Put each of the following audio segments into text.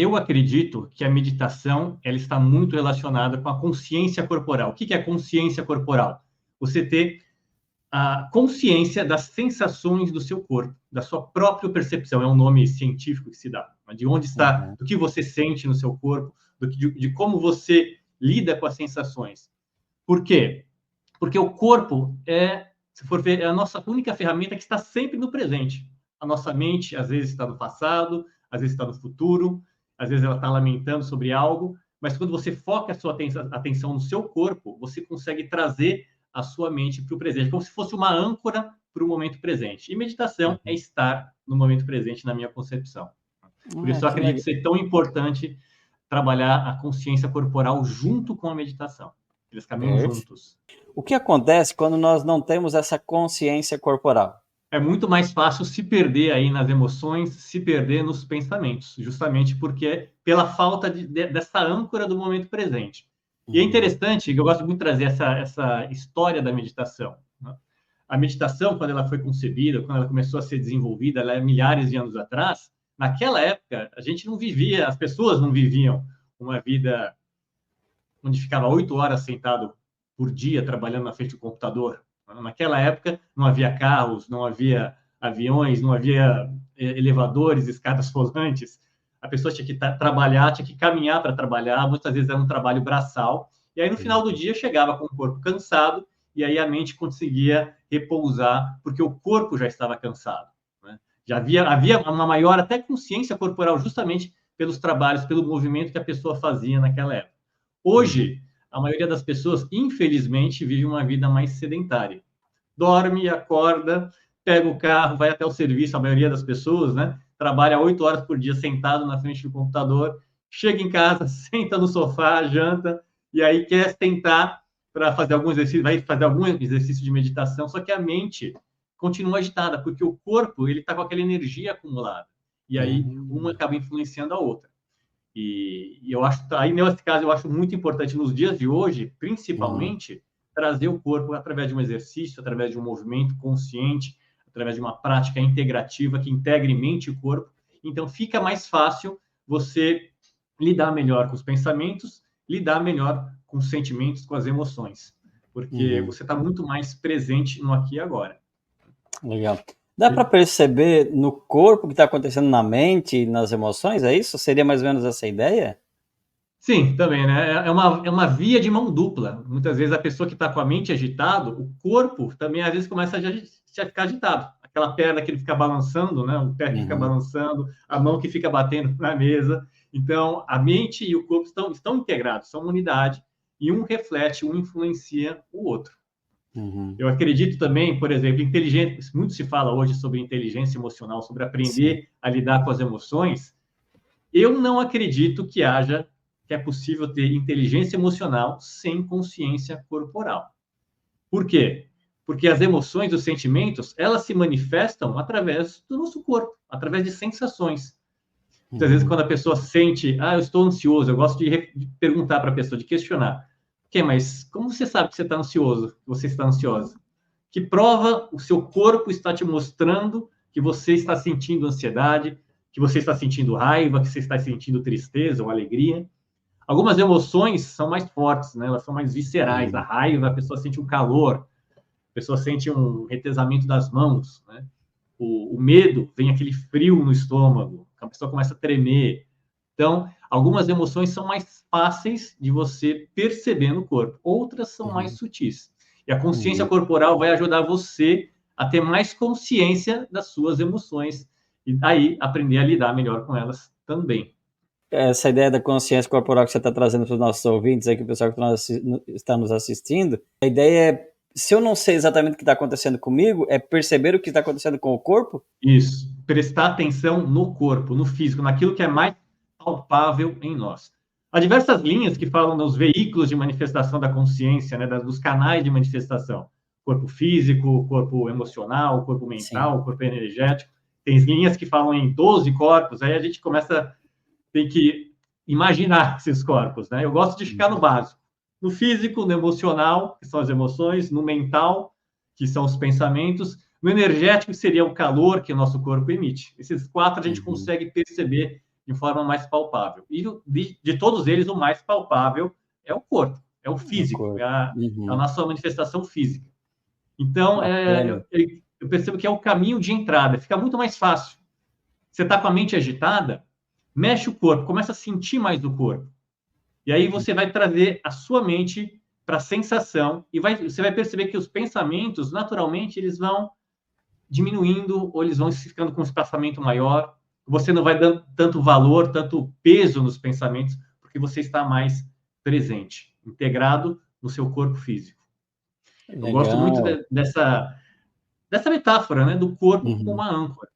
Eu acredito que a meditação ela está muito relacionada com a consciência corporal. O que é consciência corporal? Você ter a consciência das sensações do seu corpo, da sua própria percepção, é um nome científico que se dá, de onde está, do que você sente no seu corpo, de como você lida com as sensações. Por quê? Porque o corpo se for ver, é a nossa única ferramenta que está sempre no presente. A nossa mente, às vezes, está no passado, às vezes está no futuro, às vezes ela está lamentando sobre algo, mas quando você foca a sua atenção no seu corpo, você consegue trazer a sua mente para o presente, como se fosse uma âncora para o momento presente. E meditação é estar no momento presente, na minha concepção. Por isso, eu acredito ser tão importante trabalhar a consciência corporal junto com a meditação. Eles caminham juntos. O que acontece quando nós não temos essa consciência corporal? É muito mais fácil se perder aí nas emoções, se perder nos pensamentos, justamente porque pela falta dessa âncora do momento presente. E é interessante, que eu gosto muito de trazer essa história da meditação. Né? A meditação, quando ela foi concebida, quando ela começou a ser desenvolvida, ela é milhares de anos atrás, naquela época, a gente não vivia, as pessoas não viviam uma vida onde ficava 8 horas sentado por dia trabalhando na frente do computador. Naquela época, não havia carros, não havia aviões, não havia elevadores, escadas rolantes. A pessoa tinha que trabalhar, tinha que caminhar para trabalhar, muitas vezes era um trabalho braçal. E aí, no final do dia, chegava com o corpo cansado e aí a mente conseguia repousar, porque o corpo já estava cansado. Né? Já havia uma maior até consciência corporal, justamente pelos trabalhos, pelo movimento que a pessoa fazia naquela época. Hoje, a maioria das pessoas, infelizmente, vive uma vida mais sedentária. Dorme, acorda, pega o carro, vai até o serviço, a maioria das pessoas, né? Trabalha 8 horas por dia sentado na frente do computador, chega em casa, senta no sofá, janta, e aí quer tentar para fazer algum exercício, vai fazer algum exercício de meditação, só que a mente continua agitada, porque o corpo ele está com aquela energia acumulada. E aí uma acaba influenciando a outra. E eu acho, aí nesse caso, eu acho muito importante nos dias de hoje, principalmente, trazer o corpo através de um exercício, através de um movimento consciente, através de uma prática integrativa que integre mente e corpo. Então, fica mais fácil você lidar melhor com os pensamentos, lidar melhor com os sentimentos, com as emoções, porque você está muito mais presente no aqui e agora. Legal. Dá para perceber no corpo o que está acontecendo na mente e nas emoções, é isso? Seria mais ou menos essa ideia? Sim, também, né? É uma via de mão dupla. Muitas vezes a pessoa que está com a mente agitada, o corpo também às vezes começa a ficar agitado. Aquela perna que ele fica balançando, né? O pé que fica balançando, a mão que fica batendo na mesa. Então, a mente e o corpo estão integrados, são uma unidade, e um reflete, um influencia o outro. Eu acredito também, por exemplo, inteligência. Muito se fala hoje sobre inteligência emocional, sobre aprender a lidar com as emoções. Eu não acredito que é possível ter inteligência emocional sem consciência corporal. Por quê? Porque as emoções, os sentimentos, elas se manifestam através do nosso corpo, através de sensações. Muitas vezes, quando a pessoa sente, eu estou ansioso, eu gosto de perguntar para a pessoa, de questionar. Mas como você sabe que você está ansioso, que você está ansiosa? Que prova o seu corpo está te mostrando que você está sentindo ansiedade, que você está sentindo raiva, que você está sentindo tristeza ou alegria. Algumas emoções são mais fortes, né? Elas são mais viscerais. A raiva, a pessoa sente um calor, a pessoa sente um retesamento das mãos, né? O medo, vem aquele frio no estômago, a pessoa começa a tremer. Então, algumas emoções são mais fáceis de você perceber no corpo, outras são mais sutis. E a consciência corporal vai ajudar você a ter mais consciência das suas emoções e aí aprender a lidar melhor com elas também. Essa ideia da consciência corporal que você está trazendo para os nossos ouvintes, aqui, o pessoal que está nos assistindo, a ideia é, se eu não sei exatamente o que está acontecendo comigo, é perceber o que está acontecendo com o corpo? Isso, prestar atenção no corpo, no físico, naquilo que é mais palpável em nós. Há diversas linhas que falam dos veículos de manifestação da consciência, né, dos canais de manifestação. Corpo físico, corpo emocional, corpo mental, corpo energético. Tem linhas que falam em 12 corpos, aí a gente tem que imaginar esses corpos, né? Eu gosto de ficar no básico. No físico, no emocional, que são as emoções, no mental, que são os pensamentos, no energético, que seria o calor que o nosso corpo emite. Esses 4 a gente consegue perceber de forma mais palpável. E de todos eles, o mais palpável é o corpo, é o físico, é a nossa manifestação física. Então, eu percebo que é o caminho de entrada, fica muito mais fácil. Você está com a mente agitada, mexe o corpo, começa a sentir mais do corpo. E aí você vai trazer a sua mente para a sensação e você vai perceber que os pensamentos, naturalmente, eles vão diminuindo ou eles vão ficando com um espaçamento maior. Você não vai dando tanto valor, tanto peso nos pensamentos, porque você está mais presente, integrado no seu corpo físico. Legal. Eu gosto muito dessa metáfora, né, do corpo como uma âncora.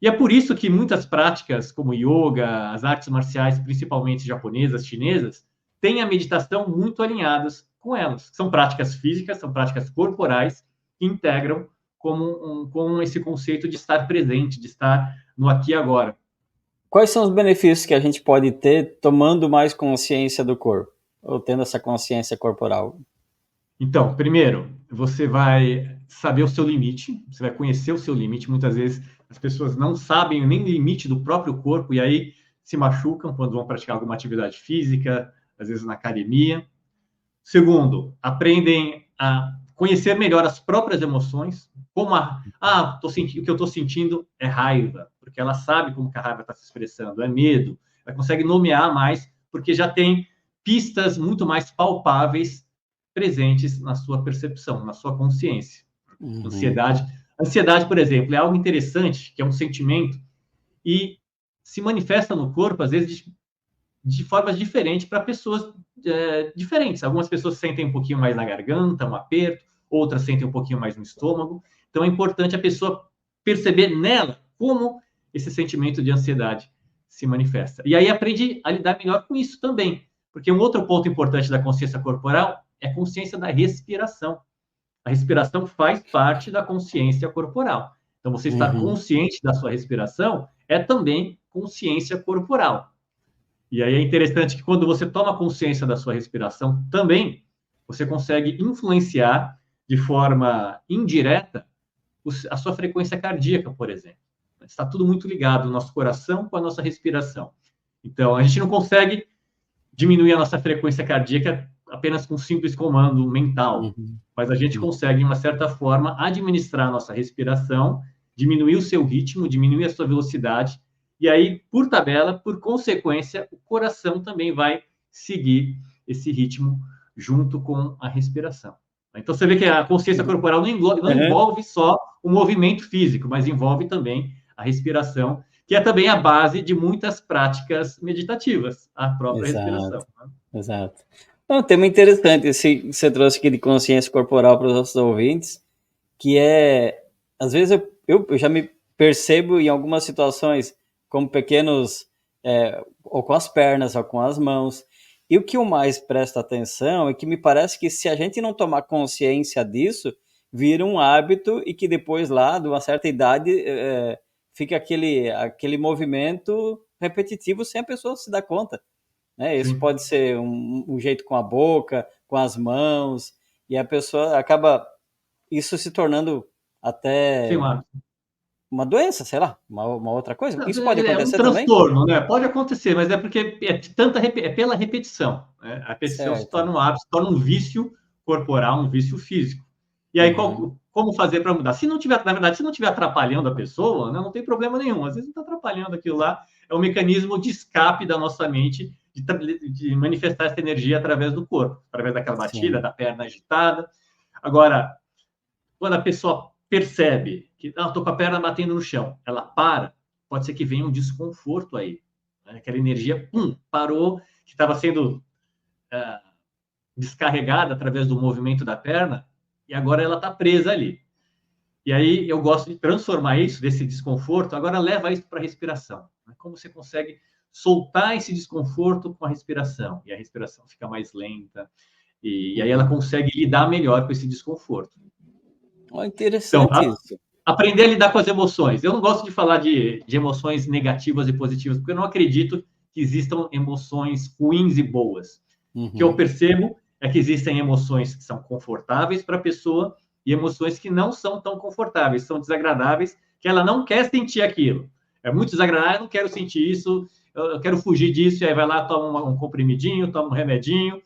E é por isso que muitas práticas, como yoga, as artes marciais, principalmente japonesas, chinesas, têm a meditação muito alinhadas com elas. São práticas físicas, são práticas corporais, que integram com esse conceito de estar presente, de estar no aqui e agora. Quais são os benefícios que a gente pode ter tomando mais consciência do corpo, ou tendo essa consciência corporal? Então, primeiro, você vai saber o seu limite, você vai conhecer o seu limite. Muitas vezes as pessoas não sabem nem o limite do próprio corpo e aí se machucam quando vão praticar alguma atividade física, às vezes na academia. Segundo, aprendem a conhecer melhor as próprias emoções, como o que eu estou sentindo é raiva, porque ela sabe como que a raiva está se expressando, é medo, ela consegue nomear mais, porque já tem pistas muito mais palpáveis presentes na sua percepção, na sua consciência. Ansiedade, por exemplo, é algo interessante, que é um sentimento, e se manifesta no corpo, às vezes, de formas diferentes para pessoas diferentes. Algumas pessoas sentem um pouquinho mais na garganta, um aperto, outras sentem um pouquinho mais no estômago. Então, é importante a pessoa perceber nela como esse sentimento de ansiedade se manifesta. E aí aprende a lidar melhor com isso também, porque um outro ponto importante da consciência corporal é a consciência da respiração. A respiração faz parte da consciência corporal. Então, você estar consciente da sua respiração é também consciência corporal. E aí é interessante que quando você toma consciência da sua respiração também, você consegue influenciar de forma indireta a sua frequência cardíaca, por exemplo. Está tudo muito ligado, o nosso coração com a nossa respiração. Então, a gente não consegue diminuir a nossa frequência cardíaca apenas com um simples comando mental, mas a gente consegue, de uma certa forma, administrar a nossa respiração, diminuir o seu ritmo, diminuir a sua velocidade, e aí, por tabela, por consequência, o coração também vai seguir esse ritmo junto com a respiração. Então, você vê que a consciência corporal não envolve só o movimento físico, mas envolve também a respiração, que é também a base de muitas práticas meditativas, a própria respiração. Exato. Um tema interessante esse que você trouxe aqui de consciência corporal para os nossos ouvintes, que é, às vezes, eu já me percebo em algumas situações como pequenos, ou com as pernas, ou com as mãos. E o que eu mais presto atenção é que me parece que se a gente não tomar consciência disso, vira um hábito e que depois lá, de uma certa idade, fica aquele movimento repetitivo sem a pessoa se dar conta. Né? Isso pode ser um jeito com a boca, com as mãos, e a pessoa acaba isso se tornando até uma doença, sei lá, uma outra coisa. Isso pode acontecer também? É um transtorno, né? Pode acontecer, mas é porque é pela repetição. Né? A repetição se torna um hábito, se torna um vício corporal, um vício físico. E aí, como fazer para mudar? Se não tiver, na verdade, se não estiver atrapalhando a pessoa, né, não tem problema nenhum. Às vezes não está atrapalhando aquilo lá. É um mecanismo de escape da nossa mente de manifestar essa energia através do corpo, através daquela batida, da perna agitada. Agora, quando a pessoa percebe que estou com a perna batendo no chão, ela para, pode ser que venha um desconforto aí. Né? Aquela energia, parou, que estava sendo descarregada através do movimento da perna, e agora ela está presa ali. E aí eu gosto de transformar isso, desse desconforto, agora leva isso para a respiração. Né? Como você consegue soltar esse desconforto com a respiração, e a respiração fica mais lenta, e aí ela consegue lidar melhor com esse desconforto. Interessante então, isso. Aprender a lidar com as emoções. Eu não gosto de falar de emoções negativas e positivas, porque eu não acredito que existam emoções ruins e boas. O que eu percebo é que existem emoções que são confortáveis para a pessoa e emoções que não são tão confortáveis, são desagradáveis, que ela não quer sentir aquilo. É muito desagradável, eu não quero sentir isso, eu quero fugir disso, e aí vai lá, toma um comprimidinho, toma um remedinho,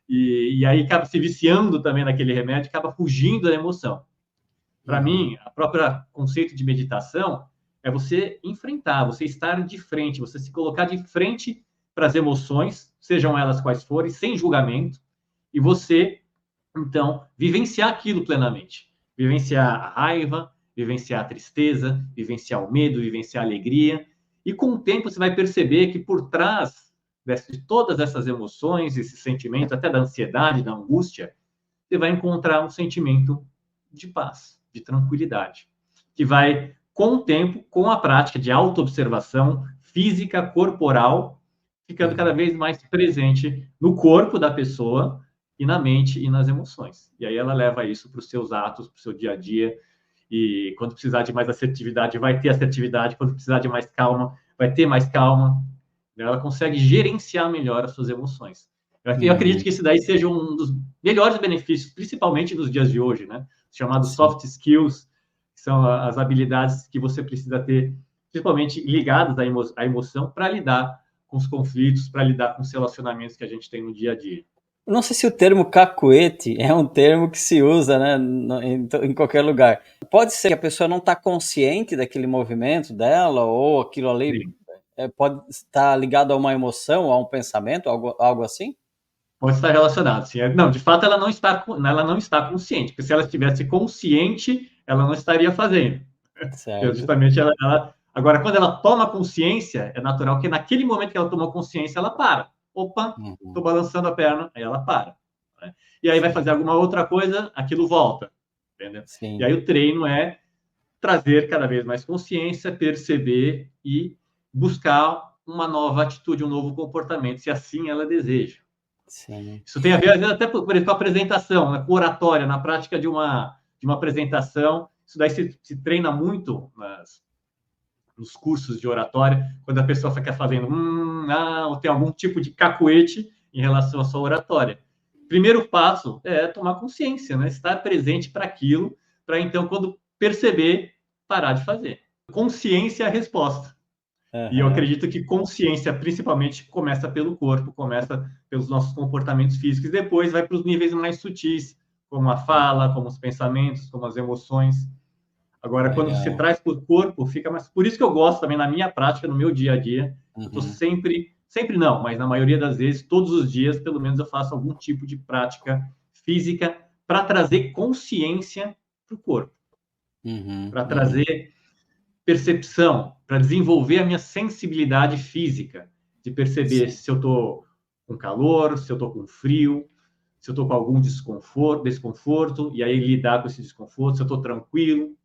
e aí acaba se viciando também naquele remédio, acaba fugindo da emoção. Para mim, o próprio conceito de meditação é você enfrentar, você estar de frente, você se colocar de frente para as emoções, sejam elas quais forem, sem julgamento, e você, então, vivenciar aquilo plenamente. Vivenciar a raiva, vivenciar a tristeza, vivenciar o medo, vivenciar a alegria. E com o tempo você vai perceber que por trás de todas essas emoções, esses sentimentos, até da ansiedade, da angústia, você vai encontrar um sentimento de paz, de tranquilidade, que vai, com o tempo, com a prática de autoobservação física, corporal, ficando cada vez mais presente no corpo da pessoa e na mente e nas emoções. E aí ela leva isso para os seus atos, para o seu dia a dia, e quando precisar de mais assertividade, vai ter assertividade, quando precisar de mais calma, vai ter mais calma. Ela consegue gerenciar melhor as suas emoções. Eu acredito que isso daí seja um dos melhores benefícios, principalmente nos dias de hoje, né? Chamados soft skills, que são as habilidades que você precisa ter, principalmente ligadas à emoção, para lidar com os conflitos, para lidar com os relacionamentos que a gente tem no dia a dia. Não sei se o termo cacuete é um termo que se usa, né, em qualquer lugar. Pode ser que a pessoa não está consciente daquele movimento dela, ou aquilo ali pode estar ligado a uma emoção, a um pensamento, algo assim? Pode estar relacionado, sim. Não, de fato, ela não está consciente, porque se ela estivesse consciente, ela não estaria fazendo. Certo. Justamente Agora, quando ela toma consciência, é natural que naquele momento que ela tomou consciência, ela para. Opa, estou balançando a perna, aí ela para. Né? E aí vai fazer alguma outra coisa, aquilo volta. Entendeu? Sim. E aí o treino é trazer cada vez mais consciência, perceber e buscar uma nova atitude, um novo comportamento, se assim ela deseja. Sim. Isso tem a ver, às vezes, até por exemplo, com a apresentação, né? Com oratória, na prática de uma apresentação. Isso daí se treina muito nos cursos de oratória, quando a pessoa fica fazendo ou tem algum tipo de cacuete em relação à sua oratória. Primeiro passo é tomar consciência, né? Estar presente para aquilo, para então, quando perceber, parar de fazer. Consciência é a resposta. E eu acredito que consciência, principalmente, começa pelo corpo, começa pelos nossos comportamentos físicos, e depois vai para os níveis mais sutis, como a fala, como os pensamentos, como as emoções. Agora, quando você traz para o corpo, fica mais... Por isso que eu gosto também, na minha prática, no meu dia a dia, eu estou sempre não, mas na maioria das vezes, todos os dias, pelo menos eu faço algum tipo de prática física para trazer consciência para o corpo, para trazer percepção, para desenvolver a minha sensibilidade física, de perceber se eu estou com calor, se eu estou com frio, se eu estou com algum desconforto, e aí lidar com esse desconforto, se eu estou tranquilo,